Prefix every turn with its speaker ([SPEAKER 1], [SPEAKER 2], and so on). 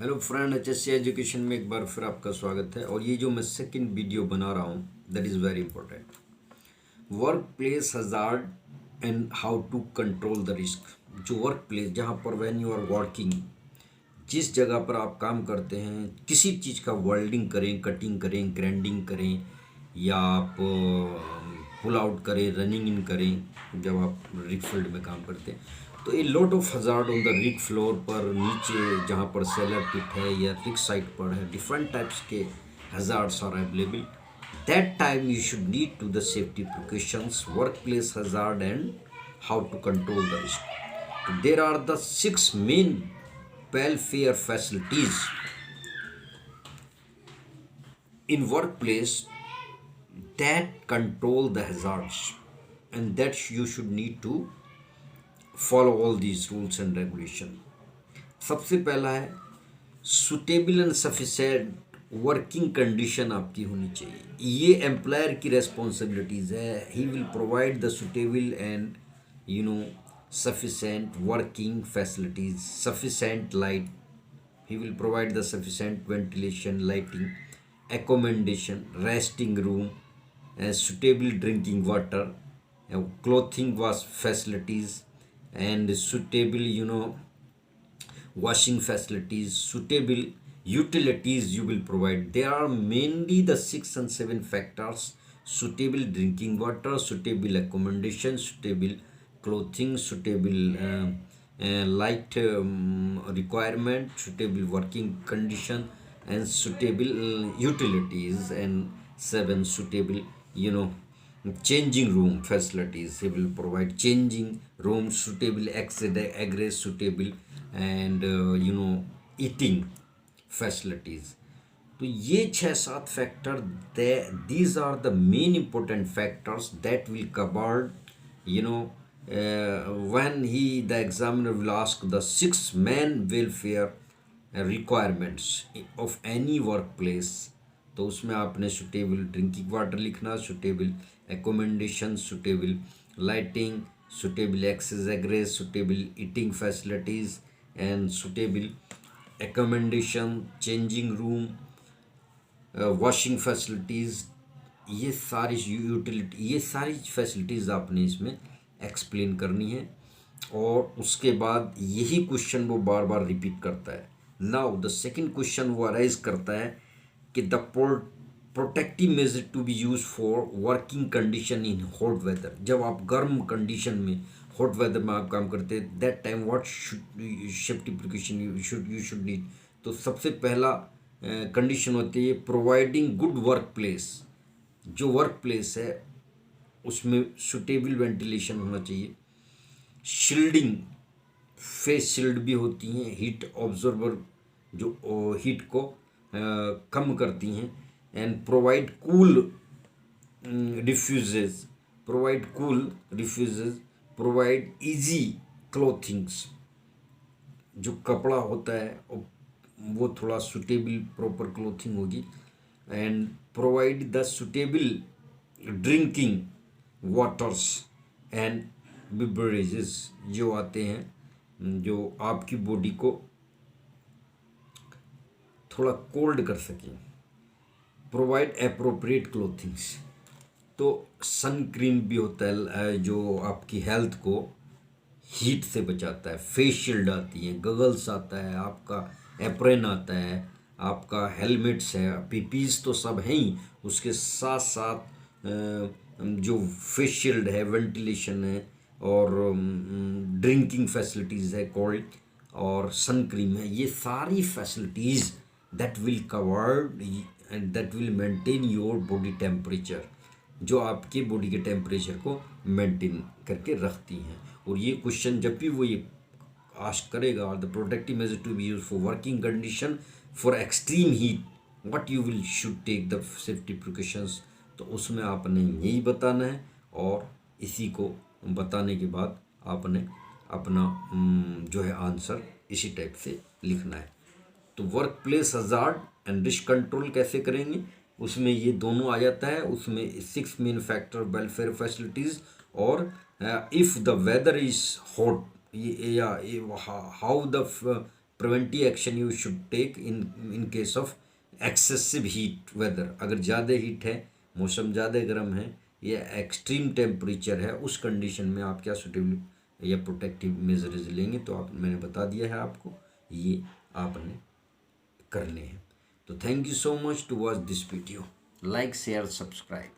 [SPEAKER 1] Hello friend, HSC education में एक बार फिर आपका स्वागत है। और ये जो मैं सेकंड वीडियो बना रहा हूँ that is very important. Work place hazard and how to control the risk. जो वर्क प्लेस जहाँ पर व्हेन यू आर वर्किंग, जिस जगह पर आप काम करते हैं, किसी चीज़ का वेल्डिंग करें, कटिंग करें, ग्राइंडिंग करें, या आप पुल आउट करें, रनिंग इन करें, जब आप रिग फील्ड में काम करते हैं तो a lot of hazard on the rig floor पर, नीचे जहाँ पर सेलर पिट है या रिग साइड पर है, डिफरेंट टाइप्स के hazards are available. That time you should need to the safety precautions, work place hazard and how to control the risk. There are the six main welfare facilities in workplace that control the hazards, and that you should need to follow all these rules and regulation. सबसे पहला है suitable and sufficient working condition आपकी होनी चाहिए। ये employer की responsibilities है। He will provide the suitable and you know sufficient working facilities, sufficient light. He will provide the sufficient ventilation, lighting, accommodation, resting room, suitable drinking water, clothing wash facilities, and suitable washing facilities, suitable utilities you will provide. There are mainly the 6 and 7 factors: suitable drinking water, suitable accommodation, suitable clothing, suitable light requirement, suitable working condition, and suitable utilities, and 7 suitable changing room facilities. He will provide changing rooms, suitable egress, suitable and eating facilities. तो ये 6-7 factor, these are the main important factors that will covered when the examiner will ask the 6 main welfare requirements of any workplace. तो उसमें आपने suitable drinking water लिखना, suitable accommodation, suitable lighting, suitable access egress, suitable eating facilities and suitable accommodation, changing room, washing facilities, ये सारी utility, ये सारी facilities आपने इसमें एक्सप्लेन करनी है। और उसके बाद यही क्वेश्चन वो बार बार रिपीट करता है। नाउ द सेकंड क्वेश्चन वो अराइज करता है कि the protective measure to be use for working condition in hot weather. जब आप गर्म कंडीशन में, हॉट वेदर में आप काम करते हैं, that time what safety precaution you should need. तो सबसे पहला कंडीशन होती है प्रोवाइडिंग गुड वर्क प्लेस। जो वर्क प्लेस है उसमें सुटेबल वेंटिलेशन होना चाहिए, शील्डिंग, फेस शील्ड भी होती हैं, हीट ऑब्जर्वर जो हीट को कम करती हैं, and provide cool diffuses, provide easy clothings. जो कपड़ा होता है वो थोड़ा सुटेबल प्रॉपर क्लोथिंग होगी, and provide the suitable drinking waters and beverages जो आते हैं, जो आपकी बॉडी को थोड़ा कोल्ड कर सकें। प्रोवाइड एप्रोप्रिएट क्लोथिंग्स, तो सन क्रीम भी होता है जो आपकी हेल्थ को हीट से बचाता है, फेस शील्ड आती है, गगल्स आता है, आपका एप्रन आता है, आपका हेलमेट्स है, पीपीज तो सब हैं ही, उसके साथ साथ जो फेस शील्ड है, वेंटिलेशन है, और ड्रिंकिंग फैसिलिटीज़ है, कोल्ड, और सन क्रीम है। ये सारी facilities that will covered and that will maintain your body temperature, जो आपके बॉडी के टेम्परेचर को मेंटेन करके रखती हैं। और ये क्वेश्चन जब भी वो ये आस्क करेगा, the protective measure to be use for working condition for extreme heat, what you will should take the safety precautions, तो उसमें आपने यही बताना है। और इसी को बताने के बाद आपने अपना जो है आंसर इसी टाइप से लिखना है। तो work place hazard and risk control कैसे करेंगे, उसमें ये दोनों आ जाता है। उसमें 6 मेन फैक्टर वेलफेयर फैसिलिटीज़, और if the weather is hot, या how the preventive action you should take in case of excessive heat weather. अगर ज़्यादा हीट है, मौसम ज़्यादा गर्म है या एक्सट्रीम टेम्परेचर है, उस कंडीशन में आप क्या सुटेबल या प्रोटेक्टिव मेजर्स लेंगे, तो आप मैंने बता दिया है आपको, ये आपने करने हैं। तो thank you so much to watch this video. Like share subscribe.